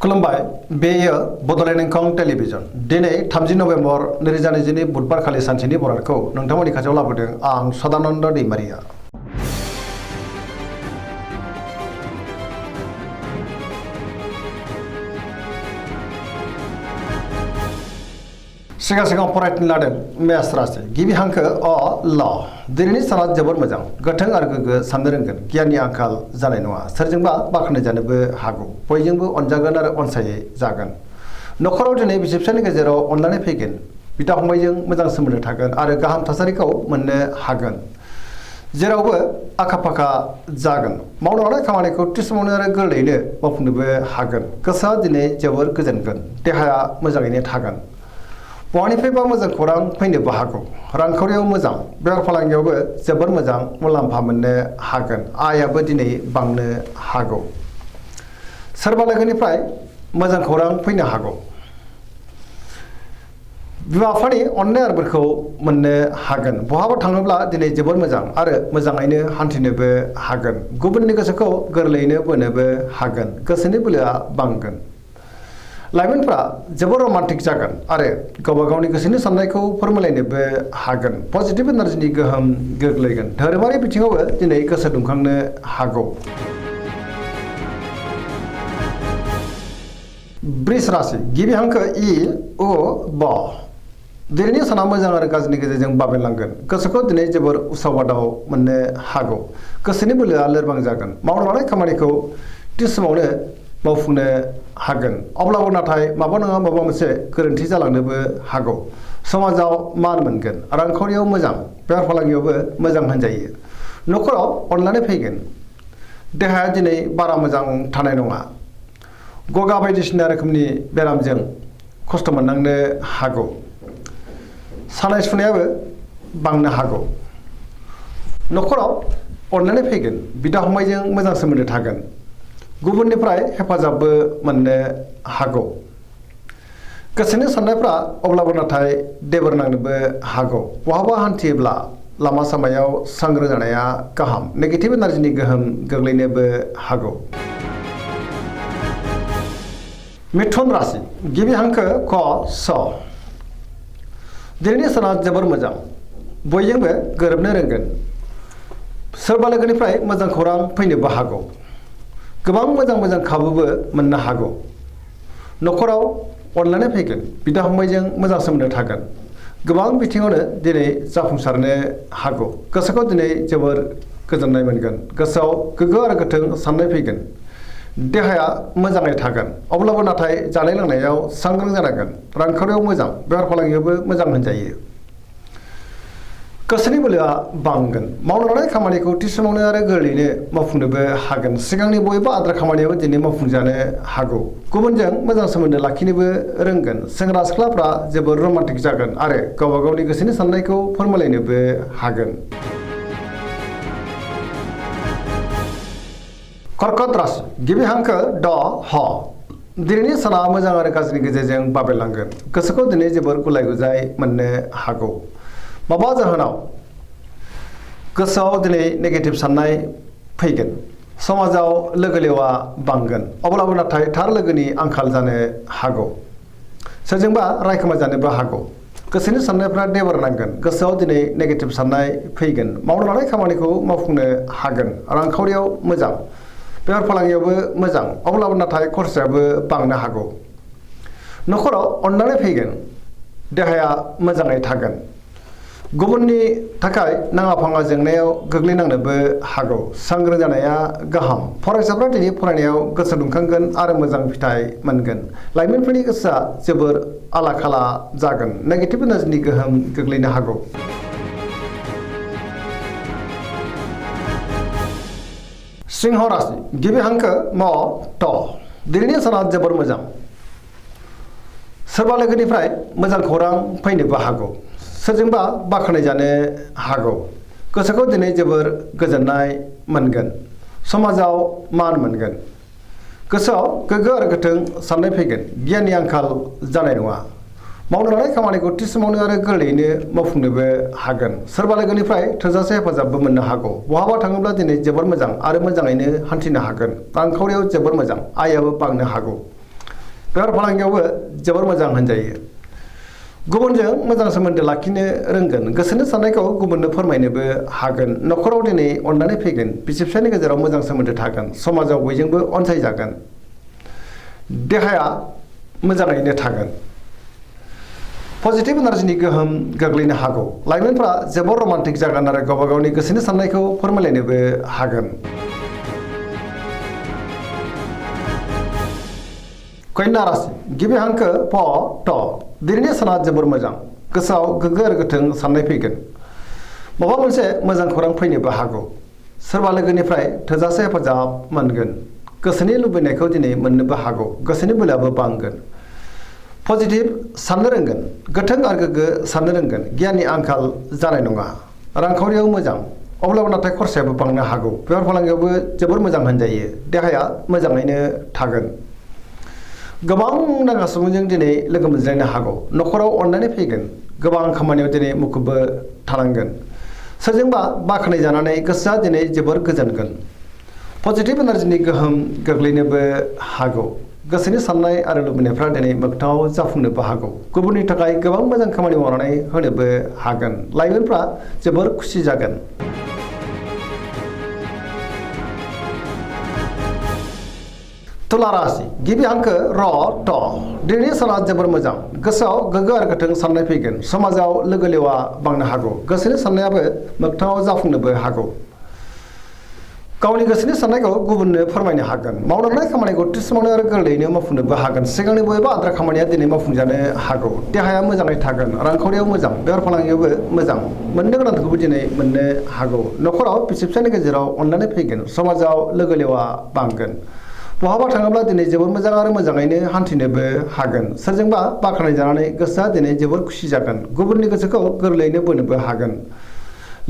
खुलुमबाय बेयो बड'लेण्ड इंखं टेलिभिजन दिनै 30 नभेम्बर 2022 बुधबार खालि सानसेनि बरादखौ नोंथांमोननि खाथियाव लाबोदों आं सदानन्द दैमारिया। सिगां फरायथिनो लादों मेष राशि गिबि हांखो अ ल दिनैनि साना जोबोर मोजां गोथों आरो गोग्गो साननो रोंगोन गियाननि आंखाल जानाय नङा सोरजोंबा बाख्नाय जानोबो हागौ बयजोंबो अनजागोन आरो अनसायै जागोन नखराव दिनै बिसि फिसायनि गेजेराव अनलायनाय फैगोन बिदा फंबायजों मोजां सोमोन्दो थागोन आरो गाहाम थासारिखौ मोननो हागोन जेरावबो आखा फाखा जागोन मावनो लानाय खामानिखौ थि समावनो आरो गोरलैयैनो मावफुंनोबो हागोन गोसोआ दिनै जोबोर गोजोनगोन देहाया मोजाङैनो थागोन बहानिफ्रायबा मोजां खौरां फैनोबो हागौ रांखावरियाव मोजां बेफार फालांगियावबो जोबोर मोजां मुलाम्फा मोननो हागोन आयाबो दिनै बांनो हागौ सोरबा लोगोनिफ्राय मोजां खौरां फैनो हागौ बिमा बिफानि अननाय आरो बोरखौ मोननो हागोन बहाबा थाङोब्ला दिनै जोबोर मोजां आरो मोजाङैनो हान्थिनोबो हागोन गुबुननि गोसोखौ गोरलैयैनो बोनोबो हागोन गोसोनि बोलोआ बांगोन लाइमोनफ्रा जोबोर रमान्टिक जागोन आरो गावबा गावनि गोसोनि साननायखौ फोरमायलायनोबो हागोन पजिटिभ एनार्जिनि गोहोम गोग्लैगोन धोरोमारि बिथिङावबो दिनै गोसो दुंखांनो हागौ बृष राशि गिबि हांखो इ उ ब दिनैनि साना मोजां आरो गाज्रिनि गेजेरजों बाबेनलांगोन गोसोखौ दिनै जोबोर उसाव बादाव मोननो हागौ गोसोनि बोलोआ लोरबां जागोन मावनो लानाय खामानिखौ थि समावनो मावफुंनो हागोन अब्लाबो नाथाय माबा नङा माबा मोनसे गोरोन्थि जालांनोबो हागौ समाजाव मान मोनगोन रांखावरियाव मोजां बेफार फालांगियावबो मोजां होनजायो नखराव अनलायनाय फैगोन देहाया दिनै बारा मोजां थानाय नङा गगा बायदिसिना रोखोमनि बेरामजों खस्थ' मोननांनो हागौ सानाय सुनायाबो बांनो हागौ नखराव अनलायनाय फैगोन बिदा फंबायजों मोजां सोमोन्दो थागोन गुबुननिफ्राय हेफाजाबबो मोननो हागौ गोसोनि साननायफ्रा अब्लाबो नाथाय देबोर नांनोबो हागौ बहाबा हान्थियोब्ला लामा सामायाव सांग्रां जानाया गाहाम नेगेटिभ एनार्जिनि गोहोम गोग्लैनोबो हागौ मिथुन राशि गिबि हांखो क स दिनैनि साना जोबोर मोजां बयजोंबो गोरोबनो रोंगोन सोरबा लोगोनिफ्राय मोजां खौरां फैनोबो हागौ गोबां मोजां खाबुबो मोननो हागौ नखराव अनलायनाय फैगोन बिदा फंबायजों मोजां सोमोन्दो थागोन गोबां बिथिङावनो दिनै जाफुंसारनो हागौ गोसोखौ दिनै जोबोर गोजोननाय मोनगोन गोसोआव गोग्गो आरो गोथों साननाय फैगोन देहाया मोजाङै थागोन अब्लाबो नाथाय जानाय लोंनायाव सांग्रां जानांगोन रांखावरियाव मोजां बेफार फालांगियावबो मोजां होनजायो गोसोनि बोलोआ बांगोन मावनो लानाय खामानिखौ थि समावनो आरो गोरलैयैनो मावफुंनोबो हागोन सिगांनि बयबो आद्रा खामानियाबो दिनै मावफुंजानो हागौ गुबुनजों मोजां सोमोन्दो लाखिनोबो रोंगोन सेंग्रा सिख्लाफ्रा जोबोर रमान्टिक जागोन आरो गावबा गावनि गोसोनि साननायखौ फोरमायलायनोबो हागोन कर्कट राशि गिबि हांखो ड ह दिनैनि साना मोजां आरो गाज्रिनि गेजेरजों बाबेनलांगोन गोसोखौ दिनै जोबोर गुलाय गुजाय मोननो हागौ माबा जाहोनाव गोसोआव दिनै नेगेटिभ साननाय फैगोन समाजाव लोगो लेवा बांगोन अब्लाबो नाथाय थार लोगोनि आंखाल जानो हागौ सोरजोंबा रायखोमा जानोबो हागौ गोसोनि साननायफ्रा देबर नांगोन गोसोआव दिनै नेगेटिभ साननाय फैगोन मावनो लानाय खामानिखौ मावफुंनो हागोन रांखावरियाव मोजां बेफार फालांगियावबो मोजां अब्लाबो नाथाय खरसायाबो बांनो हागौ नखराव अननानै फैगोन देहाया मोजाङै थागोन गुबुननि थाखाय नाङा फाङा जेंनायाव गोग्लैनांनोबो हागौ सांग्रां जानाया गाहाम फरायसाफ्रा दिनै फरायनायाव गोसो दुंखांगोन आरो मोजां फिथाइ मोनगोन लाइमोनफोरनि गोसोआ जोबोर आला खाला जागोन नेगेटिभ एनार्जिनि गोहोम गोग्लैनो हागौ सिंह राशि गिबि हांखो म ट दिनैनि साना जोबोर मोजां सोरबा लोगोनिफ्राय मोजां खौरां फैनोबो हागौ सोरजोंबा बाख्नाय जानो हागौ गोसोखौ दिनै जोबोर गोजोननाय मोनगोन समाजाव मान मोनगोन गोसोआव गोग्गो आरो गोथों साननाय फैगोन गियाननि आंखाल जानाय नङा मावनो लानाय खामानिखौ थि समावनो आरो गोरलैयैनो मावफुंनोबो हागोन सोरबा लोगोनिफ्राय थोजासे हेफाजाबबो मोननो हागौ बहाबा थाङोब्ला दिनै जोबोर मोजां आरो मोजाङैनो हान्थिनो हागोन रांखावरियाव जोबोर मोजां आयाबो बांनो हागौ बेफार फालांगियावबो जोबोर मोजां होनजायो गुबुनजों मोजां सोमोन्दो लाखिनो रोंगोन गोसोनि साननायखौ गुबुननो फोरमायनोबो हागोन न'खराव दिनै अननानै फैगोन बिसि फिसायनि गेजेराव मोजां सोमोन्दो थागोन समाजाव बयजोंबो अनसायजागोन देहाया मोजाङैनो थागोन पजिटिभ एनार्जिनि गोहोम गोग्लैनो हागौ लाइमोनफ्रा जोबोर रमान्टिक जागोन आरो गावबा गावनि गोसोनि साननायखौ फोरमायलायनोबो हागोन कन्या राशि गिबि हांखो प ट दिनैनि साना जोबोर मोजां गोसोआव गोग्गो आरो गोथों साननाय फैगोन माबा मोनसे मोजां खौरां फैनोबो हागौ सोरबा लोगोनिफ्राय थोजासे हेफाजाब मोनगोन गोसोनि लुबैनायखौ दिनै मोननोबो हागौ गोसोनि बोलोआबो बांगोन पजिटिभ साननो रोंगोन गोथों आरो गोग्गो साननो रोंगोन गियाननि आंखाल जानाय नङा रांखावरियाव मोजां अब्लाबो नाथाय खरसायाबो बांनो हागौ बेफार फालांगियावबो जोबोर मोजां होनजायो देहाया मोजाङैनो थागोन गोबां नागा सुबुंजों दिनै लोगो मोनज्लायनो हागौ न'खराव अननानै फैगोन गोबां खामानियाव दिनै मुखुबबो थानांगोन सोरजोंबा बाख्नाय जानानै गोसोआ दिनै जोबोर गोजोनगोन पजिटिभ एनार्जिनि गोहोम गोग्लैनोबो हागौ गोसोनि साननाय आरो लुबैनायफ्रा दिनै मोगथाङाव जाफुंनोबो हागौ गुबुननि थाखाय गोबां मोजां खामानि मावनानै होनोबो हागोन लाइमोनफ्रा जोबोर खुसि जागोन तुला राशि गिबि हांखो र ट दिनैनि साना जोबोर मोजां गोसोआव गोग्गो आरो गोथों साननाय फैगोन समाजाव लोगो लेवा बांनो हागौ गोसोनि साननायाबो मोगथाङाव जाफुंनोबो हागौ गावनि गोसोनि साननायखौ गुबुननो फोरमायनो हागोन मावनो लानाय खामानिखौ थि समावनो आरो गोरलैयैनो मावफुंनोबो हागोन सिगांनि बबेबा आद्रा खामानिया दिनै मावफुंजानो हागौ देहाया मोजाङै थागोन रांखावरियाव मोजां बेफार फालांगियावबो मोजां मोननो गोनांखौबो दिनै मोननो हागौ न'खराव बिसि फिसायनि गेजेराव अननानै फैगोन समाजाव लोगो लेवा बांगोन बहाबा थाङोब्ला दिनै जोबोर मोजां आरो मोजाङैनो हान्थिनोबो हागोन सोरजोंबा बाख्नाय जानानै गोसोआ दिनै जोबोर खुसि जागोन गुबुननि गोसोखौ गोरलैयैनो बोनोबो हागोन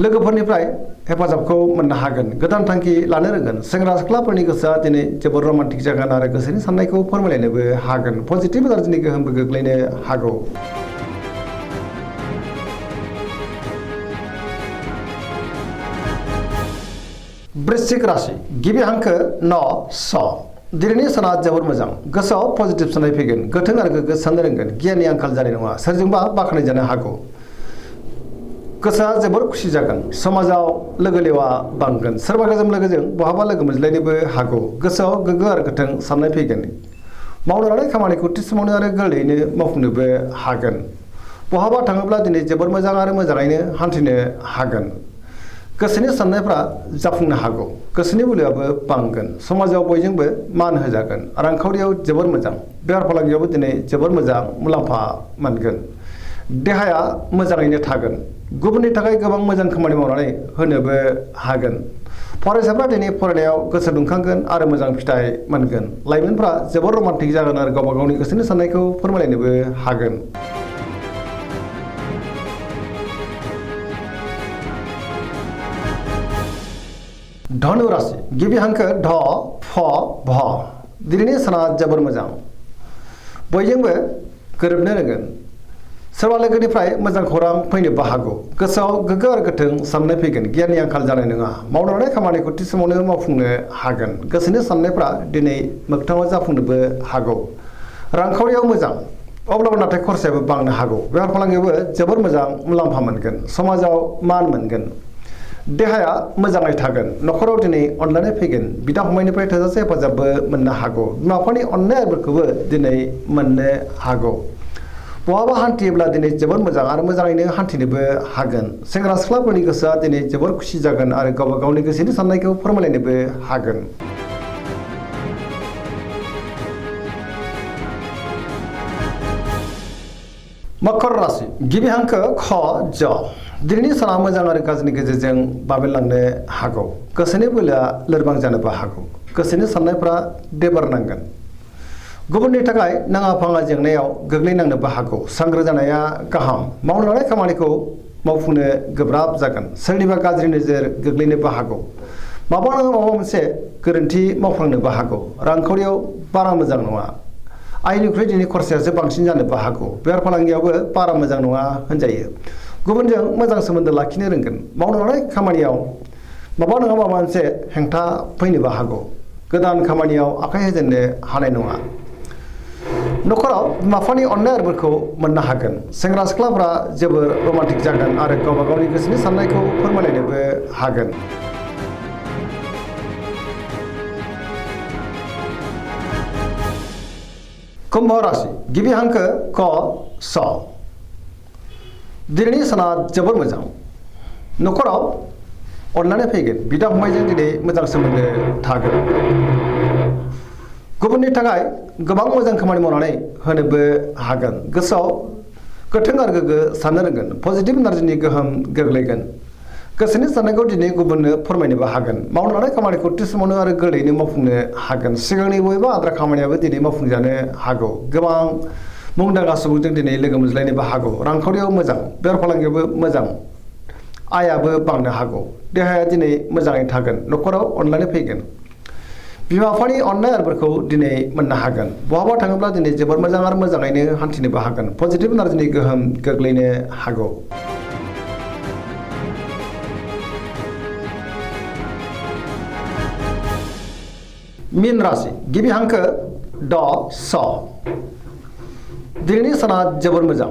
लोगोफोरनिफ्राय हेफाजाबखौ मोननो हागोन गोदान थांखि लानो रोंगोन सेंग्रा सिख्लाफोरनि गोसोआ दिनै जोबोर रमान्टिक जागोन आरो गोसोनि साननायखौ फोरमायलायनोबो हागोन पजिटिभ एनार्जिनि गोहोमबो गोग्लैनो हागौ वृश्चिक राशि गिबि हांखो न स दिनैनि साना जोबोर मोजां गोसोआव पजिटिभ साननाय फैगोन गोथों आरो गोग्गो साननो रोंगोन गियाननि आंखाल जानाय नङा सोरजोंबा बाख्नाय जानो हागौ गोसोआ जोबोर खुसि जागोन समाजाव लोगो लेवा बांगोन सोरबा गोजाम लोगोजों बहाबा लोगो मोनज्लायनोबो हागौ गोसोआव गोग्गो आरो गोथों साननाय फैगोन मावनो लानाय खामानिखौ थि समावनो आरो गोरलैयैनो मावफुंनोबो हागोन बहाबा थाङोब्ला दिनै जोबोर मोजां आरो मोजाङैनो हान्थिनो हागोन गोसोनि साननायफ्रा जाफुंनो हागौ गोसोनि बोलोआबो बांगोन समाजाव बयजोंबो मान होजागोन रांखावरियाव जोबोर मोजां बेफार फालांगियावबो दिनै जोबोर मोजां मुलाम्फा मोनगोन देहाया मोजाङैनो थागोन गुबुननि थाखाय गोबां मोजां खामानि मावनानै होनोबो हागोन फरायसाफ्रा दिनै फरायनायाव गोसो दुंखांगोन आरो मोजां फिथाइ मोनगोन लाइमोनफ्रा जोबोर रमान्टिक जागोन आरो गावबा गावनि गोसोनि साननायखौ फोरमायलायनोबो हागोन धनु राशि गिबि हांखो ढ फ भ दिनैनि साना जोबोर मोजां बयजोंबो गोरोबनो रोंगोन सोरबा लोगोनिफ्राय मोजां खौरां फैनोबो हागौ गोसोआव गोग्गो आरो गोथों साननाय फैगोन गियाननि आंखाल जानाय नङा मावनो लानाय खामानिखौ थि समावनो मावफुंनो हागोन गोसोनि साननायफ्रा दिनै मोगथाङाव जाफुंनोबो हागौ रांखावरियाव मोजां अब्लाबो नाथाय खरसायाबो बांनो हागौ बेफार फालांगियावबो जोबोर मोजां मुलाम्फा मोनगोन समाजाव मान मोनगोन देहाया मोजाङै थागोन न'खराव दिनै अनलायनाय फैगोन बिदा फंबायनिफ्राय थोजासे हेफाजाबबो मोननो हागौ बिमा बिफानि अननायफोरखौबो दिनै मोननो हागौ बहाबा हान्थियोब्ला दिनै जोबोर मोजां आरो मोजाङैनो हान्थिनोबो हागोन सेंग्रा सिख्लाफोरनि गोसोआ दिनै जोबोर खुसि जागोन आरो गावबा गावनि गोसोनि साननायखौ फोरमायलायनोबो हागोन मकर राशि गिबि हांखो ख ज दिनैनि साना मोजां आरो गाज्रिनि गेजेरजों बाबेनलांनो हागौ गोसोनि बोलोआ लोरबां जानोबो हागौ गोसोनि साननायफ्रा देबार नांगोन गुबुननि थाखाय नाङा फाङा जेंनायाव गोग्लैनांनोबो हागौ सांग्रां जानाया गाहाम मावनो लानाय खामानिखौ मावफुंनो गोब्राब जागोन सोरनिबा गाज्रि नोजोर गोग्लैनोबो हागौ माबा नङा माबा मोनसे गोरोन्थि मावफ्लांनोबो हागौ रांखावरियाव बारा मोजां नङा आयनिख्रुइ दिनै खरसायासो बांसिन जानोबो हागौ बेफार फालांगियावबो बारा मोजां नङा होनजायो गुबुनजों मोजां सोमोन्दो लाखिनो रोंगोन मावनो लानाय खामानियाव माबा नङा माबा मोनसे हेंथा फैनोबो हागौ गोदान खामानियाव आखाइ होजेननो हानाय नङा न'खराव बिमा बिफानि अननाय आरिफोरखौ मोननो हागोन। सेंग्रा सिख्लाफ्रा जोबोर रमान्टिक जागोन आरो गावबा गावनि गोसोनि साननायखौ फोरमायलायनोबो हागोन। कुम्भ राशि गिबि हांखो क स दिनैनि साना जोबोर मोजां। न'खराव अननानै फैगोन। बिदा फंबायजों दिनै मोजां सोमोन्दो थागोन। गुबुननि थाखाय गोबां मोजां खामानि मावनानै होनोबो हागोन। गोसोआव गोथों आरो गोग्गो साननो रोंगोन। पजिटिभ एनार्जिनि गोहोम गोग्लैगोन। गोसोनि साननायखौ दिनै गुबुननो फोरमायनोबो हागोन। मावनो लानाय खामानिखौ थि समावनो आरो गोरलैयैनो मावफुंनो हागोन। सिगांनि बबेबा आद्रा खामानियाबो दिनै मावफुंजानो हागौ। गोबां मुंदांखा सुबुंजों दिनै लोगो मोनज्लायनोबो हागौ। रांखावरियाव मोजां, बेफार फालांगियावबो मोजां, आयाबो बांनो हागौ। देहाया दिनै मोजाङै थागोन। न'खराव अननानै फैगोन। बिमा बिफानि अननाय आरिफोरखौ दिनै मोननो हागोन। बहाबा थाङोब्ला दिनै जोबोर मोजां आरो मोजाङैनो हान्थिनोबो हागोन। पजिटिभ एनार्जिनि गोहोम गोग्लैनो हागौ। मीन राशि गिबि हांखो ड स दिनैनि साना जोबोर मोजां।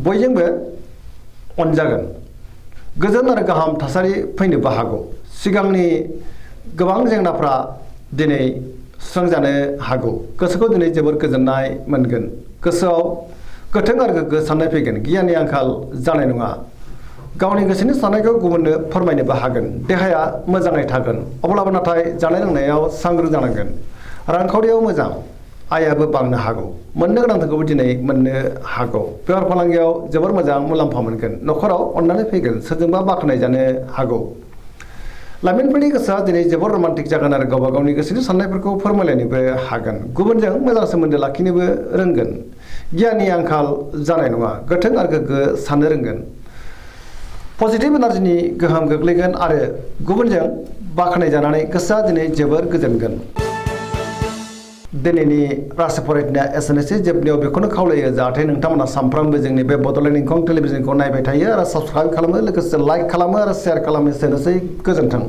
बयजोंबो अनजागोन। गोजोन आरो गाहाम थासारि फैनोबो हागौ। सिगांनि गोबां जेंनाफ्रा दिनै सुस्रांजानो हागौ। गोसोखौ दिनै जोबोर गोजोननाय मोनगोन। गोसोआव गोथों आरो गोग्गो साननाय फैगोन। गियाननि आंखाल जानाय नङा। गावनि गोसोनि साननायखौ गुबुननो फोरमायनोबो हागोन। देहाया मोजाङै थागोन। अब्लाबो नाथाय जानाय लोंनायाव सांग्रां जानांगोन। रांखावरियाव मोजां, आयाबो बांनो हागौ। मोननो गोनांखौबो दिनै मोननो हागौ। बेफार फालांगियाव जोबोर मोजां मुलाम्फा मोनगोन। न'खराव अननानै फैगोन। सोरजोंबा बाख्नाय जानो हागौ। लाइमोनफोरनि गोसोआ दिनै जोबोर रमान्टिक जागोन आरो गावबा गावनि गोसोनि साननायफोरखौ फोरमायलायनोबो हागोन। गुबुनजों मोजां सोमोन्दो लाखिनोबो रोंगोन। गियाननि आंखाल जानाय नङा। गोथों आरो गोग्गो साननो रोंगोन। पजिटिभ एनार्जिनि गोहोम गोग्लैगोन आरो गुबुनजों बाख्नाय जानानै गोसोआ दिनै जोबोर गोजोनगोन। दिनैनि राशि फरायनाया एसेनोसै। जोबनायाव बेखौनो खावलायो जाहाथे नोंथांमोना सानफ्रामबो जोंनि बे बड'लेण्ड इंखं टेलिभिजनखौ नायबाय थायो आरो साबस्क्राइब खालामो, लोगोसे लाइक खालामो आरो शेयार खालामो। एसेनोसै, गोजोन्थों।